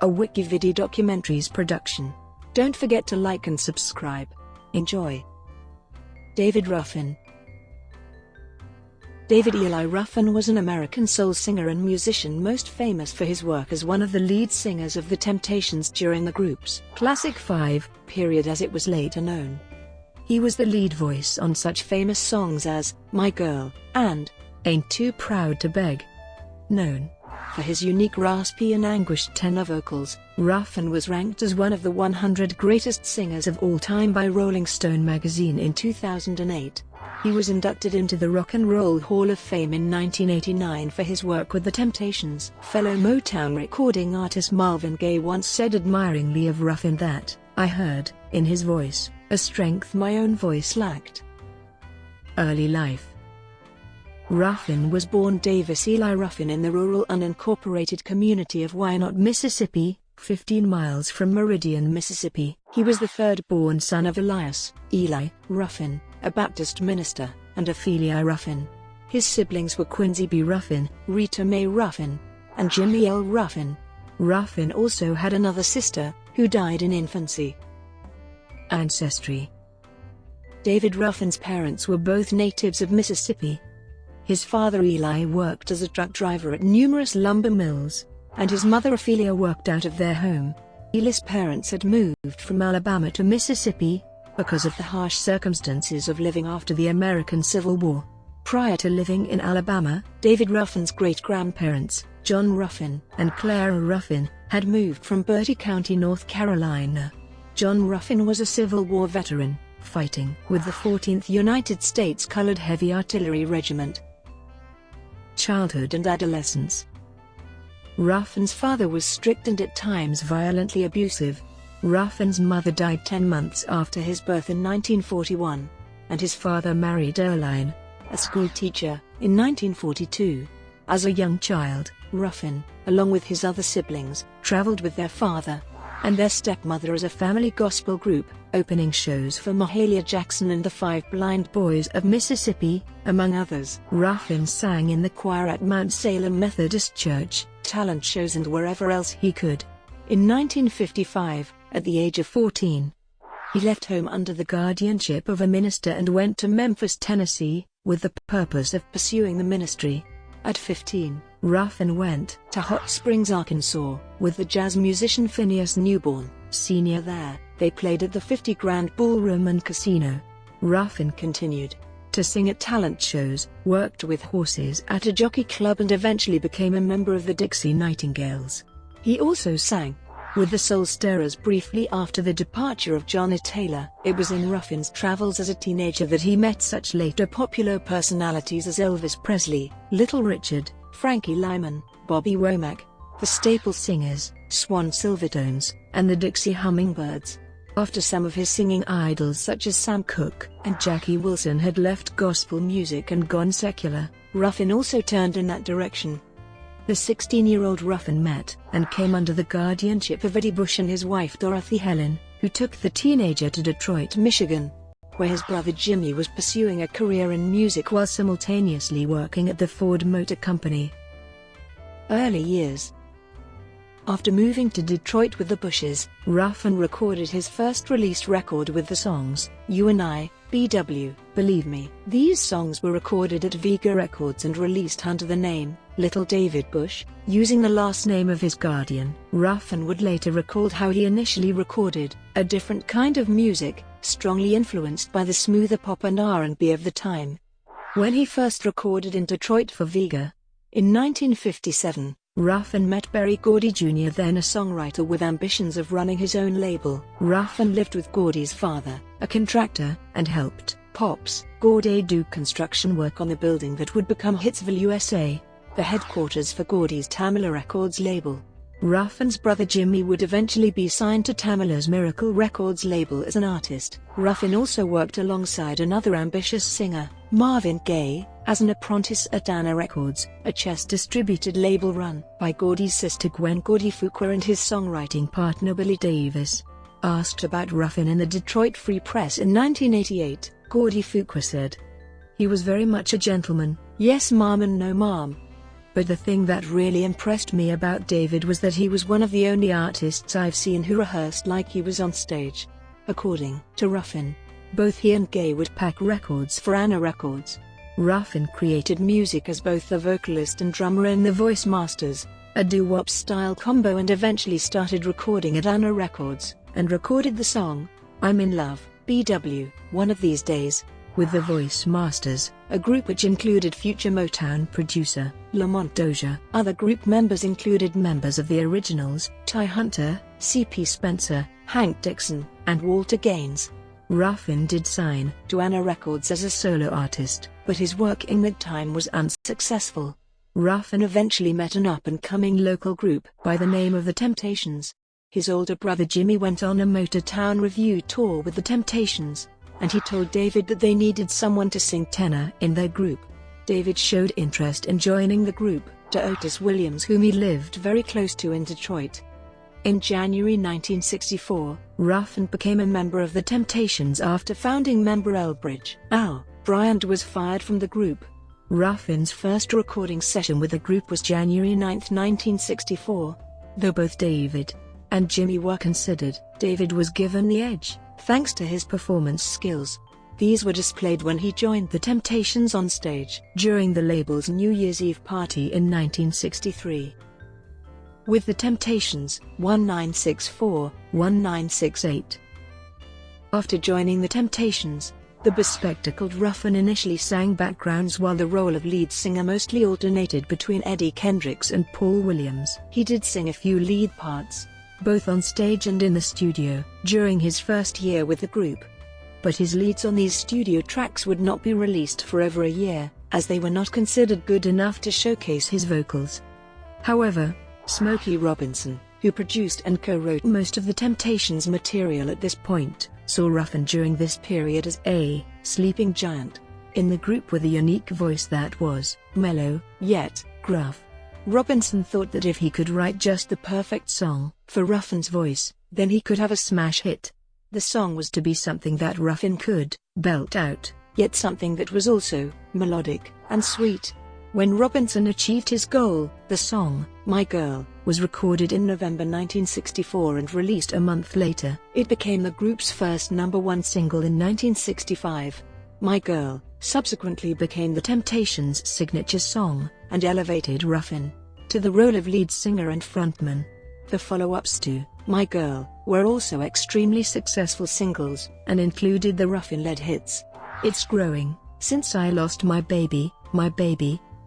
a WikiVidi documentaries production. Don't forget to like and subscribe. Enjoy. David Ruffin. David Eli Ruffin was an American soul singer and musician most famous for his work as one of the lead singers of The Temptations during the group's Classic Five period, as it was later known. He was the lead voice on such famous songs as My Girl and Ain't Too Proud to Beg. Known for his unique raspy and anguished tenor vocals, Ruffin was ranked as one of the 100 greatest singers of all time by Rolling Stone magazine in 2008. He was inducted into the Rock and Roll Hall of Fame in 1989 for his work with The Temptations. Fellow Motown recording artist Marvin Gaye once said admiringly of Ruffin that, "I heard, in his voice, a strength my own voice lacked." Early life. Ruffin was born Davis Eli Ruffin in the rural unincorporated community of Wynot, Mississippi, 15 miles from Meridian, Mississippi. He was the third-born son of Elias, Eli Ruffin, a Baptist minister, and Ophelia Ruffin. His siblings were Quincy B. Ruffin, Rita Mae Ruffin, and Jimmy L. Ruffin. Ruffin also had another sister, who died in infancy. Ancestry. David Ruffin's parents were both natives of Mississippi. His father Eli worked as a truck driver at numerous lumber mills, and his mother Ophelia worked out of their home. Eli's parents had moved from Alabama to Mississippi because of the harsh circumstances of living after the American Civil War. Prior to living in Alabama, David Ruffin's great-grandparents, John Ruffin and Clara Ruffin, had moved from Bertie County, North Carolina. John Ruffin was a Civil War veteran, fighting with the 14th United States Colored Heavy Artillery Regiment. Childhood and adolescence. Ruffin's father was strict and at times violently abusive. Ruffin's mother died 10 months after his birth in 1941, and his father married Earline, a school teacher, in 1942. As a young child, Ruffin, along with his other siblings, traveled with their father and their stepmother as a family gospel group, opening shows for Mahalia Jackson and the Five Blind Boys of Mississippi, among others. Ruffin sang in the choir at Mount Salem Methodist Church, talent shows and wherever else he could. In 1955, at the age of 14, he left home under the guardianship of a minister and went to Memphis, Tennessee, with the purpose of pursuing the ministry. At 15, Ruffin went to Hot Springs, Arkansas, with the jazz musician Phineas Newborn, Sr. There, they played at the 50 Grand Ballroom and Casino. Ruffin continued to sing at talent shows, worked with horses at a jockey club and eventually became a member of the Dixie Nightingales. He also sang with the Soul Stirrers briefly after the departure of Johnny Taylor. It was in Ruffin's travels as a teenager that he met such later popular personalities as Elvis Presley, Little Richard, Frankie Lyman, Bobby Womack, the Staple Singers, Swan Silvertones, and the Dixie Hummingbirds. After some of his singing idols such as Sam Cooke and Jackie Wilson had left gospel music and gone secular, Ruffin also turned in that direction. The 16-year-old Ruffin met and came under the guardianship of Eddie Bush and his wife Dorothy Helen, who took the teenager to Detroit, Michigan, where his brother Jimmy was pursuing a career in music while simultaneously working at the Ford Motor Company. Early years. After moving to Detroit with the Bushes, Ruffin recorded his first released record with the songs, You and I, BW, Believe Me. These songs were recorded at Vega Records and released under the name, Little David Bush, using the last name of his guardian. Ruffin would later recall how he initially recorded a different kind of music, strongly influenced by the smoother pop and R&B of the time. When he first recorded in Detroit for Vega, in 1957, Ruffin met Berry Gordy Jr., then a songwriter with ambitions of running his own label. Ruffin lived with Gordy's father, a contractor, and helped Pops Gordy do construction work on the building that would become Hitsville, USA, the headquarters for Gordy's Tamala Records label. Ruffin's brother Jimmy would eventually be signed to Tamala's Miracle Records label as an artist. Ruffin also worked alongside another ambitious singer, Marvin Gaye, as an apprentice at Dana Records, a chess-distributed label run by Gordy's sister Gwen Gordy Fuqua and his songwriting partner Billy Davis. Asked about Ruffin in the Detroit Free Press in 1988, Gordy Fuqua said, "He was very much a gentleman, yes ma'am and no ma'am. But the thing that really impressed me about David was that he was one of the only artists I've seen who rehearsed like he was on stage. According to Ruffin, both he and Gaye would pack records for Anna Records. Ruffin created music as both the vocalist and drummer in the Voice Masters, a doo-wop style combo, and eventually started recording at Anna Records, and recorded the song, I'm in Love, BW, One of These Days, with the Voice Masters, a group which included future Motown producer, Lamont Dozier. Other group members included members of the Originals, Ty Hunter, C.P. Spencer, Hank Dixon, and Walter Gaines. Ruffin did sign to Anna Records as a solo artist, but his work in that time was unsuccessful. Ruffin eventually met an up-and-coming local group by the name of The Temptations. His older brother Jimmy went on a Motown review tour with The Temptations, and he told David that they needed someone to sing tenor in their group. David showed interest in joining the group to Otis Williams, whom he lived very close to in Detroit. In January 1964, Ruffin became a member of The Temptations after founding member Elbridge Al Bryant was fired from the group. Ruffin's first recording session with the group was January 9, 1964. Though both David and Jimmy were considered, David was given the edge, thanks to his performance skills. These were displayed when he joined The Temptations on stage during the label's New Year's Eve party in 1963. With The Temptations, 1964-1968. After joining The Temptations, the bespectacled Ruffin initially sang backgrounds while the role of lead singer mostly alternated between Eddie Kendricks and Paul Williams. He did sing a few lead parts, both on stage and in the studio, during his first year with the group. But his leads on these studio tracks would not be released for over a year, as they were not considered good enough to showcase his vocals. However, Smokey Robinson, who produced and co-wrote most of The Temptations' material at this point, saw Ruffin during this period as a sleeping giant in the group with a unique voice that was mellow, yet gruff. Robinson thought that if he could write just the perfect song for Ruffin's voice, then he could have a smash hit. The song was to be something that Ruffin could belt out, yet something that was also melodic and sweet. When Robinson achieved his goal, the song, My Girl, was recorded in November 1964 and released a month later. It became the group's first #1 single in 1965. My Girl subsequently became The Temptations' signature song, and elevated Ruffin to the role of lead singer and frontman. The follow-ups to My Girl were also extremely successful singles, and included the Ruffin-led hits It's Growing, Since I Lost My Baby,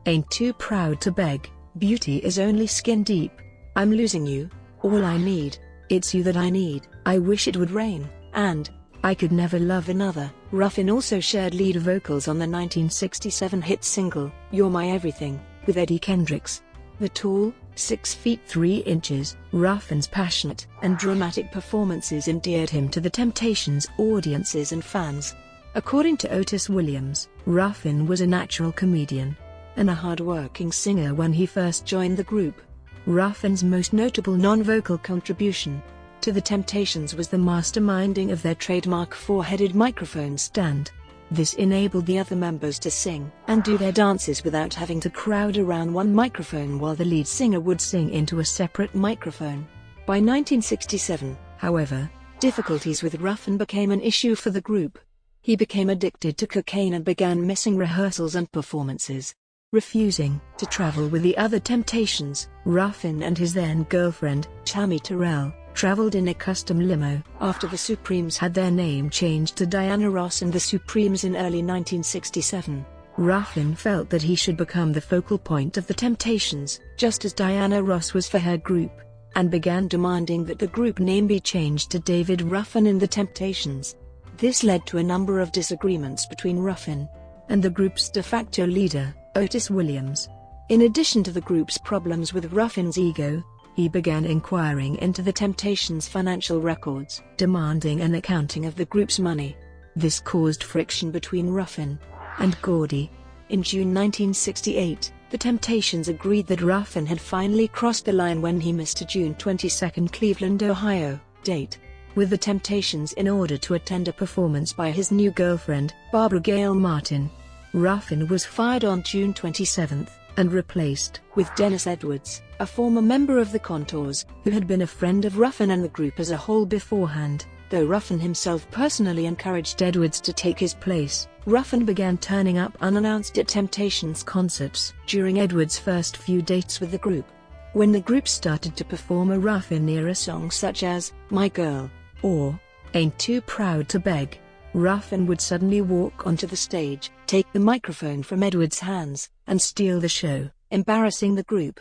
Ain't Too Proud to Beg, Beauty Is Only Skin Deep, I'm Losing You, All I Need, It's You That I Need, I Wish It Would Rain, and I Could Never Love Another. Ruffin also shared lead vocals on the 1967 hit single, You're My Everything, with Eddie Kendricks. The tall, 6 feet 3 inches, Ruffin's passionate and dramatic performances endeared him to The Temptations' audiences and fans. According to Otis Williams, Ruffin was a natural comedian and a hard-working singer when he first joined the group. Ruffin's most notable non-vocal contribution to The Temptations was the masterminding of their trademark 4-headed microphone stand. This enabled the other members to sing and do their dances without having to crowd around one microphone while the lead singer would sing into a separate microphone. By 1967, however, difficulties with Ruffin became an issue for the group. He became addicted to cocaine and began missing rehearsals and performances. Refusing to travel with the other Temptations, Ruffin and his then-girlfriend, Tammy Terrell, traveled in a custom limo. After the Supremes had their name changed to Diana Ross and the Supremes in early 1967, Ruffin felt that he should become the focal point of The Temptations, just as Diana Ross was for her group, and began demanding that the group name be changed to David Ruffin and The Temptations. This led to a number of disagreements between Ruffin and the group's de facto leader, Otis Williams. In addition to the group's problems with Ruffin's ego, he began inquiring into The Temptations' financial records, demanding an accounting of the group's money. This caused friction between Ruffin and Gordy. In June 1968, The Temptations agreed that Ruffin had finally crossed the line when he missed a June 22 Cleveland, Ohio, date with The Temptations in order to attend a performance by his new girlfriend, Barbara Gail Martin. Ruffin was fired on June 27, and replaced with Dennis Edwards, a former member of the Contours, who had been a friend of Ruffin and the group as a whole beforehand. Though Ruffin himself personally encouraged Edwards to take his place, Ruffin began turning up unannounced at Temptations concerts during Edwards' first few dates with the group. When the group started to perform a Ruffin-era song such as "My Girl" or "Ain't Too Proud to Beg," Ruffin would suddenly walk onto the stage, take the microphone from Edwards' hands, and steal the show, embarrassing the group,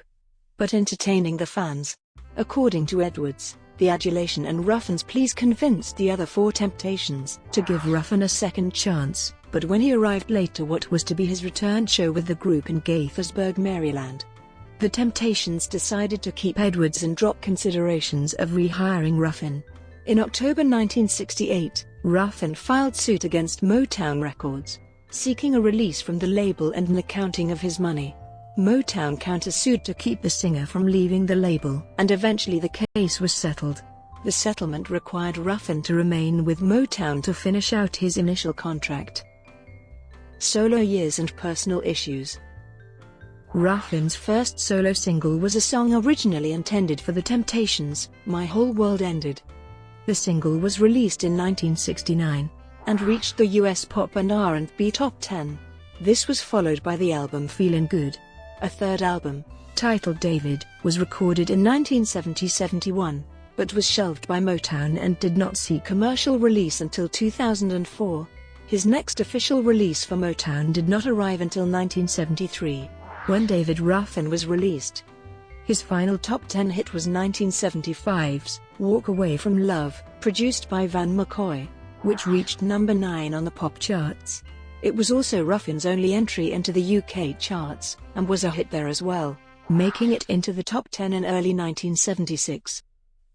but entertaining the fans. According to Edwards, the adulation and Ruffin's pleas convinced the other four Temptations to give Ruffin a second chance, but when he arrived late to what was to be his return show with the group in Gaithersburg, Maryland, the Temptations decided to keep Edwards and drop considerations of rehiring Ruffin. In October 1968, Ruffin filed suit against Motown Records, seeking a release from the label and an accounting of his money. Motown countersued to keep the singer from leaving the label, and eventually the case was settled. The settlement required Ruffin to remain with Motown to finish out his initial contract. Solo years and personal issues. Ruffin's first solo single was a song originally intended for the Temptations, "My Whole World Ended." The single was released in 1969, and reached the US pop and R&B top 10. This was followed by the album "Feelin' Good." A third album, titled "David," was recorded in 1970-71, but was shelved by Motown and did not see commercial release until 2004. His next official release for Motown did not arrive until 1973, when "David Ruffin" was released. His final top 10 hit was 1975's "Walk Away from Love," produced by Van McCoy, which reached number 9 on the pop charts. It was also Ruffin's only entry into the UK charts, and was a hit there as well, making it into the top 10 in early 1976.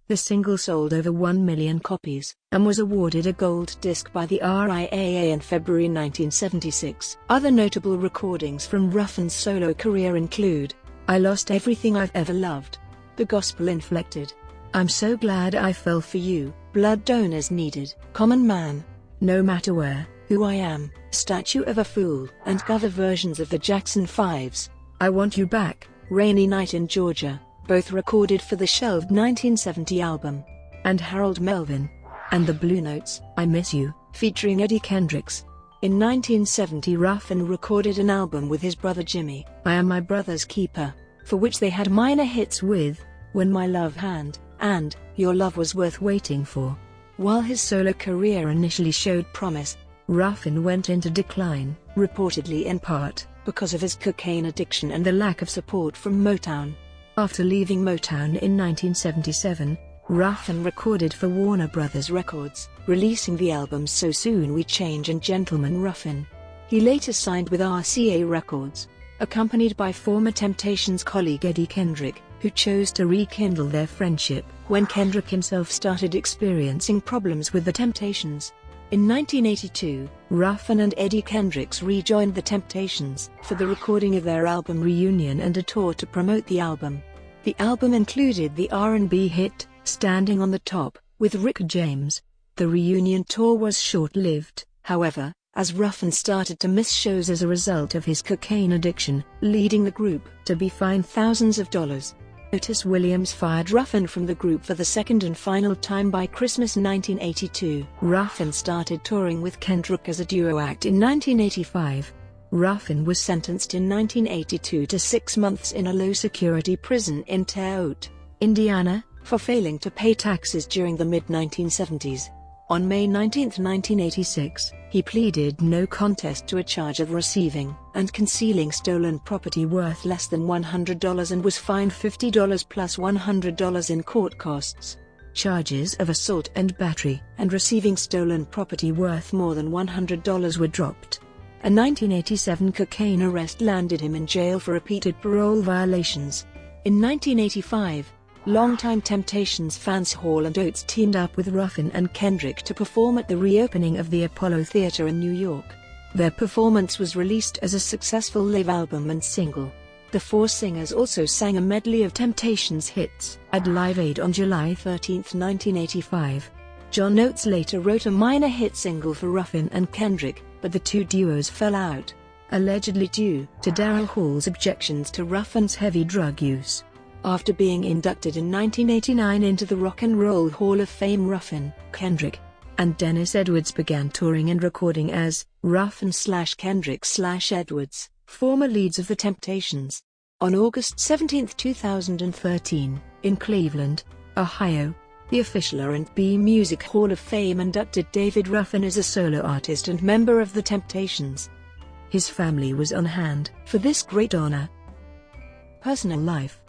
The single sold over 1 million copies, and was awarded a gold disc by the RIAA in February 1976. Other notable recordings from Ruffin's solo career include "I Lost Everything I've Ever Loved," "The Gospel Inflected," "I'm So Glad I Fell for You," "Blood Donors Needed," "Common Man," "No Matter Where," "Who I Am," "Statue of a Fool," and cover versions of the Jackson 5's "I Want You Back," "Rainy Night in Georgia," both recorded for the shelved 1970 album, and Harold Melvin and the Blue Notes' "I Miss You," featuring Eddie Kendricks. In 1970, Ruffin recorded an album with his brother Jimmy, "I Am My Brother's Keeper," for which they had minor hits with "When My Love Hand" and "Your Love Was Worth Waiting For." While his solo career initially showed promise, Ruffin went into decline, reportedly in part because of his cocaine addiction and the lack of support from Motown. After leaving Motown in 1977, Ruffin recorded for Warner Brothers Records, releasing the albums "So Soon We Change" and "Gentleman Ruffin." He later signed with RCA Records, accompanied by former Temptations colleague Eddie Kendrick, who chose to rekindle their friendship when Kendrick himself started experiencing problems with the Temptations. In 1982, Ruffin and Eddie Kendricks rejoined the Temptations for the recording of their album Reunion and a tour to promote the album. The album included the R&B hit "Standing on the Top" with Rick James. The reunion tour was short-lived, however, as Ruffin started to miss shows as a result of his cocaine addiction, leading the group to be fined thousands of dollars. Otis Williams fired Ruffin from the group for the second and final time by Christmas 1982. Ruffin started touring with Kendrick as a duo act in 1985. Ruffin was sentenced in 1982 to 6 months in a low-security prison in Terre Haute, Indiana, for failing to pay taxes during the mid-1970s. On May 19, 1986, he pleaded no contest to a charge of receiving and concealing stolen property worth less than $100 and was fined $50 plus $100 in court costs. Charges of assault and battery and receiving stolen property worth more than $100 were dropped. A 1987 cocaine arrest landed him in jail for repeated parole violations. In 1985, longtime Temptations fans Hall & Oates teamed up with Ruffin and Kendrick to perform at the reopening of the Apollo Theater in New York. Their performance was released as a successful live album and single. The four singers also sang a medley of Temptations hits at Live Aid on July 13, 1985. John Oates later wrote a minor hit single for Ruffin and Kendrick, but the two duos fell out. allegedly due to Daryl Hall's objections to Ruffin's heavy drug use. After being inducted in 1989 into the Rock and Roll Hall of Fame, Ruffin, Kendrick, and Dennis Edwards began touring and recording as Ruffin/Kendrick/Edwards, former leads of The Temptations. On August 17, 2013, in Cleveland, Ohio, the official R&B Music Hall of Fame inducted David Ruffin as a solo artist and member of The Temptations. His family was on hand for this great honor. Personal life.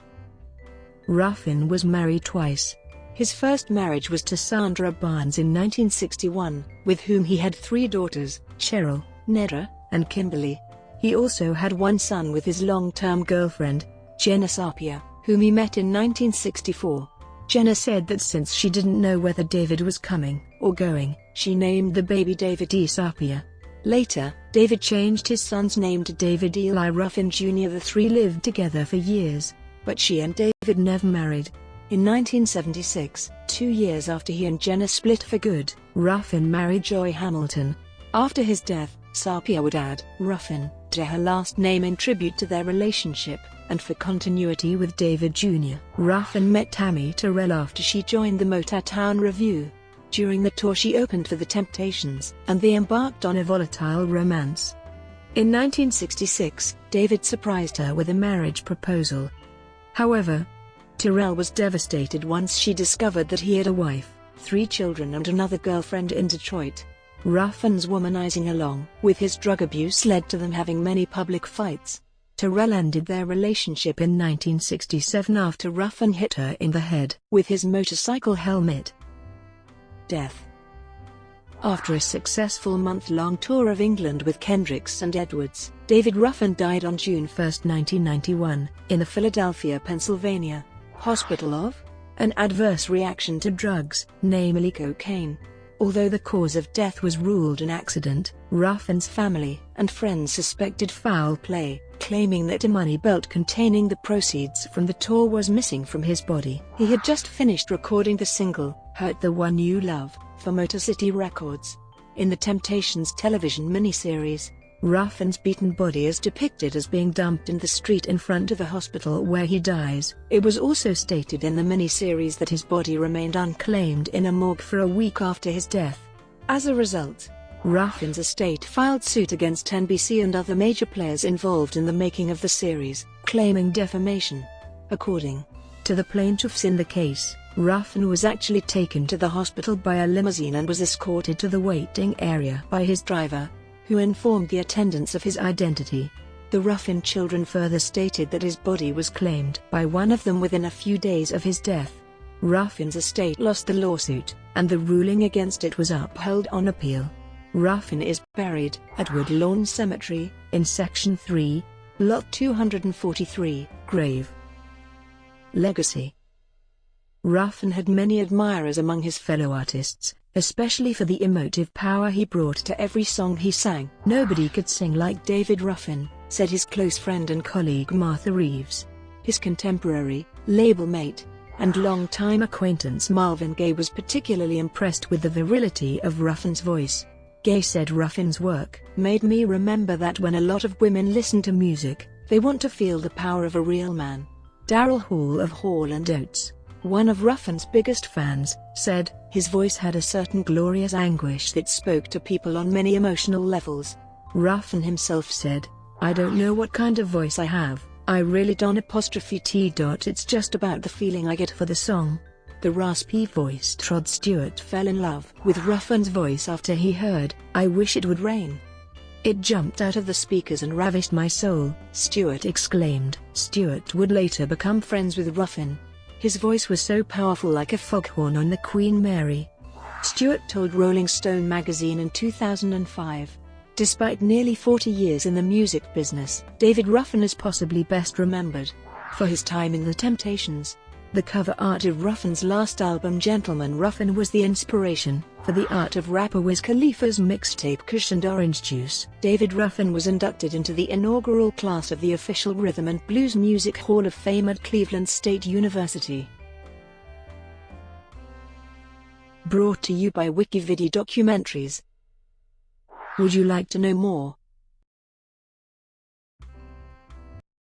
Ruffin was married twice. His first marriage was to Sandra Barnes in 1961, with whom he had 3 daughters, Cheryl, Nedra, and Kimberly. He also had 1 son with his long-term girlfriend, Jenna Sapia, whom he met in 1964. Jenna said that since she didn't know whether David was coming or going, she named the baby David E. Sapia. Later, David changed his son's name to David Eli Ruffin Jr. The 3 lived together for years, but she and David never married. In 1976, 2 years after he and Jenna split for good, Ruffin married Joy Hamilton. After his death, Sapia would add Ruffin to her last name in tribute to their relationship, and for continuity with David Jr. Ruffin met Tammy Terrell after she joined the Motown Revue. During the tour she opened for The Temptations, and they embarked on a volatile romance. In 1966, David surprised her with a marriage proposal. However, Terrell was devastated once she discovered that he had a wife, 3 children and another girlfriend in Detroit. Ruffin's womanizing along with his drug abuse led to them having many public fights. Terrell ended their relationship in 1967 after Ruffin hit her in the head with his motorcycle helmet. Death. After a successful month-long tour of England with Kendricks and Edwards, David Ruffin died on June 1, 1991, in the Philadelphia, Pennsylvania hospital of an adverse reaction to drugs, namely cocaine. Although the cause of death was ruled an accident, Ruffin's family and friends suspected foul play, claiming that a money belt containing the proceeds from the tour was missing from his body. He had just finished recording the single, Hurt the One You Love, for Motor City Records. In the Temptations television miniseries, Ruffin's beaten body is depicted as being dumped in the street in front of the hospital where he dies. It was also stated in the miniseries that his body remained unclaimed in a morgue for a week after his death. As a result, Ruffin's estate filed suit against NBC and other major players involved in the making of the series, claiming defamation. According to the plaintiffs in the case, Ruffin was actually taken to the hospital by a limousine and was escorted to the waiting area by his driver, who informed the attendants of his identity. The Ruffin children further stated that his body was claimed by one of them within a few days of his death. Ruffin's estate lost the lawsuit, and the ruling against it was upheld on appeal. Ruffin is buried at Woodlawn Cemetery, in Section 3, Lot 243, Grave. Legacy. Ruffin had many admirers among his fellow artists, especially for the emotive power he brought to every song he sang. "Nobody could sing like David Ruffin," said his close friend and colleague Martha Reeves. His contemporary, label mate, and long-time acquaintance Marvin Gaye was particularly impressed with the virility of Ruffin's voice. Gaye said Ruffin's work made me remember that when a lot of women listen to music, they want to feel the power of a real man. Daryl Hall of Hall & Oates, one of Ruffin's biggest fans, said, "His voice had a certain glorious anguish that spoke to people on many emotional levels." Ruffin himself said, "I don't know what kind of voice I have, I really don't ''T'. It's just about the feeling I get for the song." The raspy-voiced Rod Stewart fell in love with Ruffin's voice after he heard, "I Wish It Would Rain." "It jumped out of the speakers and ravished my soul," Stewart exclaimed. Stewart would later become friends with Ruffin. His voice was so powerful, like a foghorn on the Queen Mary. Stewart told Rolling Stone magazine in 2005. Despite nearly 40 years in the music business, David Ruffin is possibly best remembered for his time in The Temptations. The cover art of Ruffin's last album Gentleman Ruffin was the inspiration for the art of rapper Wiz Khalifa's mixtape Kush and Orange Juice. David Ruffin was inducted into the inaugural class of the official Rhythm and Blues Music Hall of Fame at Cleveland State University. Brought to you by WikiVidi Documentaries. Would you like to know more?